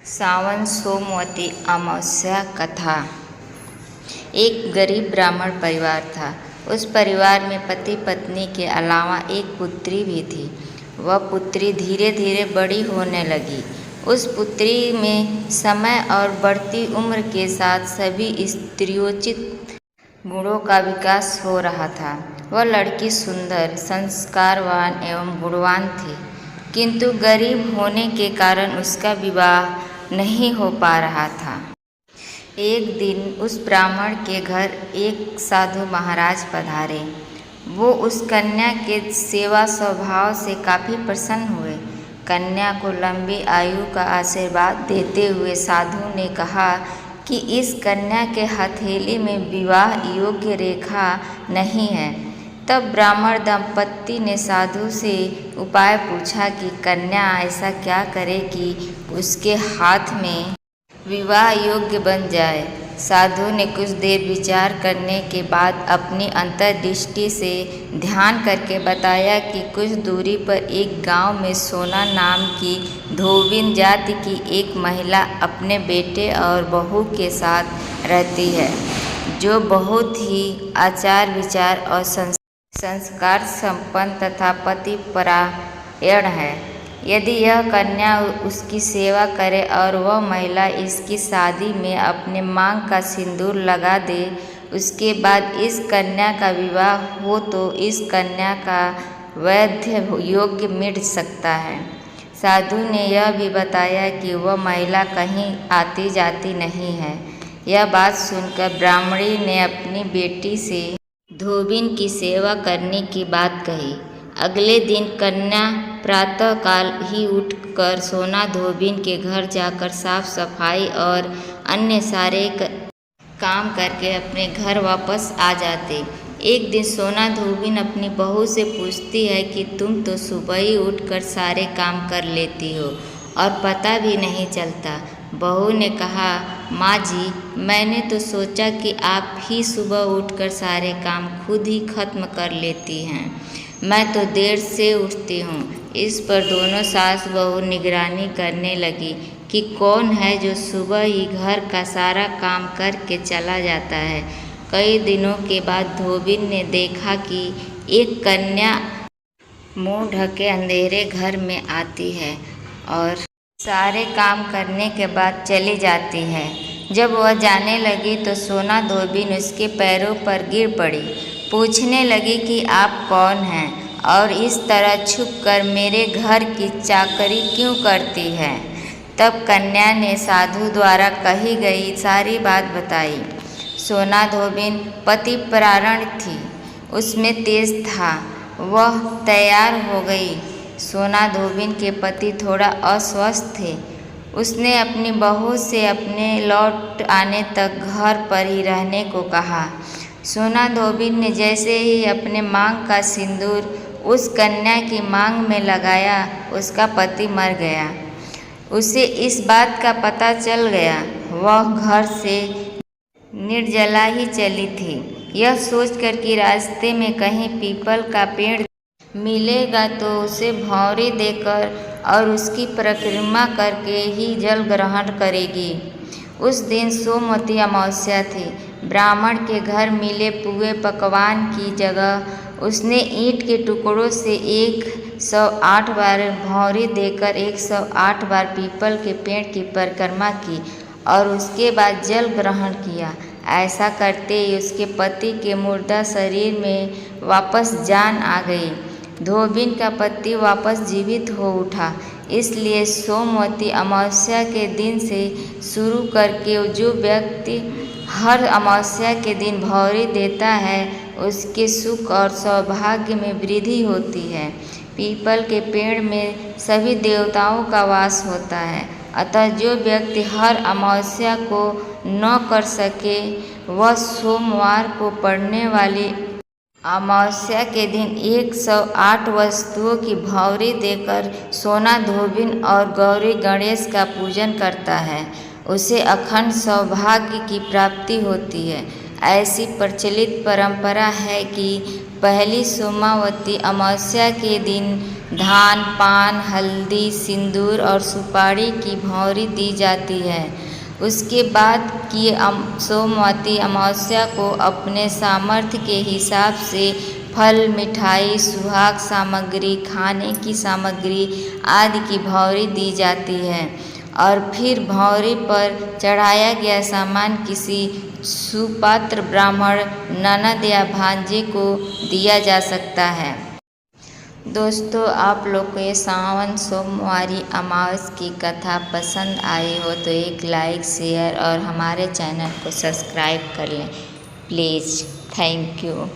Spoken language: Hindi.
सावन सोमवती अमावस्या कथा। एक गरीब ब्राह्मण परिवार था। उस परिवार में पति पत्नी के अलावा एक पुत्री भी थी। वह पुत्री धीरे धीरे बड़ी होने लगी। उस पुत्री में समय और बढ़ती उम्र के साथ सभी स्त्रियोचित गुणों का विकास हो रहा था। वह लड़की सुंदर, संस्कारवान एवं गुणवान थी, किंतु गरीब होने के कारण उसका विवाह नहीं हो पा रहा था। एक दिन उस ब्राह्मण के घर एक साधु महाराज पधारे। वो उस कन्या के सेवा स्वभाव से काफ़ी प्रसन्न हुए। कन्या को लंबी आयु का आशीर्वाद देते हुए साधु ने कहा कि इस कन्या के हथेली में विवाह योग्य रेखा नहीं है। तब ब्राह्मण दंपत्ति ने साधु से उपाय पूछा कि कन्या ऐसा क्या करे कि उसके हाथ में विवाह योग्य बन जाए। साधु ने कुछ देर विचार करने के बाद अपनी अंतर्दृष्टि से ध्यान करके बताया कि कुछ दूरी पर एक गांव में सोना नाम की धोबिन जाति की एक महिला अपने बेटे और बहू के साथ रहती है, जो बहुत ही आचार विचार और संस्कार संपन्न तथा पतिपरायण है। यदि यह कन्या उसकी सेवा करे और वह महिला इसकी शादी में अपने मांग का सिंदूर लगा दे, उसके बाद इस कन्या का विवाह हो तो इस कन्या का वैधव्य योग्य मिट सकता है। साधु ने यह भी बताया कि वह महिला कहीं आती जाती नहीं है। यह बात सुनकर ब्राह्मणी ने अपनी बेटी से धोबिन की सेवा करने की बात कही। अगले दिन कन्या प्रातःकाल ही उठकर सोना धोबिन के घर जाकर साफ सफाई और अन्य सारे काम करके अपने घर वापस आ जाते। एक दिन सोना धोबिन अपनी बहू से पूछती है कि तुम तो सुबह ही उठकर सारे काम कर लेती हो और पता भी नहीं चलता। बहू ने कहा, माँ जी, मैंने तो सोचा कि आप ही सुबह उठकर सारे काम खुद ही खत्म कर लेती हैं। मैं तो देर से उठती हूँ। इस पर दोनों सास बहू निगरानी करने लगी कि कौन है जो सुबह ही घर का सारा काम करके चला जाता है। कई दिनों के बाद धोबिन ने देखा कि एक कन्या मुंह ढके अंधेरे घर में आती है और सारे काम करने के बाद चली जाती है। जब वह जाने लगी तो सोना धोबिन उसके पैरों पर गिर पड़ी। पूछने लगी कि आप कौन हैं और इस तरह छुपकर मेरे घर की चाकरी क्यों करती है। तब कन्या ने साधु द्वारा कही गई सारी बात बताई। सोना धोबिन पतिपरायण थी, उसमें तेज था। वह तैयार हो गई। सोना धोबिन के पति थोड़ा अस्वस्थ थे। उसने अपनी बहू से अपने लौट आने तक घर पर ही रहने को कहा। सोना धोबिन ने जैसे ही अपने मांग का सिंदूर उस कन्या की मांग में लगाया, उसका पति मर गया। उसे इस बात का पता चल गया। वह घर से निर्जला ही चली थी। यह सोचकर कि रास्ते में कहीं पीपल का पेड़ मिलेगा तो उसे भौंरी देकर और उसकी परिक्रमा करके ही जल ग्रहण करेगी। उस दिन सोमवती अमावस्या थी। ब्राह्मण के घर मिले पुए पकवान की जगह उसने ईंट के टुकड़ों से 108 बार भौंरी देकर 108 बार पीपल के पेड़ की परिक्रमा की और उसके बाद जल ग्रहण किया। ऐसा करते ही उसके पति के मुर्दा शरीर में वापस जान आ गई। धोबिन का पति वापस जीवित हो उठा। इसलिए सोमवती अमावस्या के दिन से शुरू करके जो व्यक्ति हर अमावस्या के दिन भौंरी देता है, उसके सुख और सौभाग्य में वृद्धि होती है। पीपल के पेड़ में सभी देवताओं का वास होता है, अतः जो व्यक्ति हर अमावस्या को न कर सके, वह सोमवार को पड़ने वाली अमावस्या के दिन 108 वस्तुओं की भौंरी देकर सोना धोबिन और गौरी गणेश का पूजन करता है, उसे अखंड सौभाग्य की प्राप्ति होती है। ऐसी प्रचलित परंपरा है कि पहली सोमावती अमावस्या के दिन धान, पान, हल्दी, सिंदूर और सुपारी की भौरी दी जाती है। उसके बाद की सोमवती अमावस्या को अपने सामर्थ्य के हिसाब से फल, मिठाई, सुहाग सामग्री, खाने की सामग्री आदि की भौरी दी जाती है और फिर भौरी पर चढ़ाया गया सामान किसी सुपात्र ब्राह्मण, ननद या भांजे को दिया जा सकता है। दोस्तों, आप लोग को ये सावन सोमवारी अमावस की कथा पसंद आई हो तो एक लाइक, शेयर और हमारे चैनल को सब्सक्राइब कर लें प्लीज़। Thank you.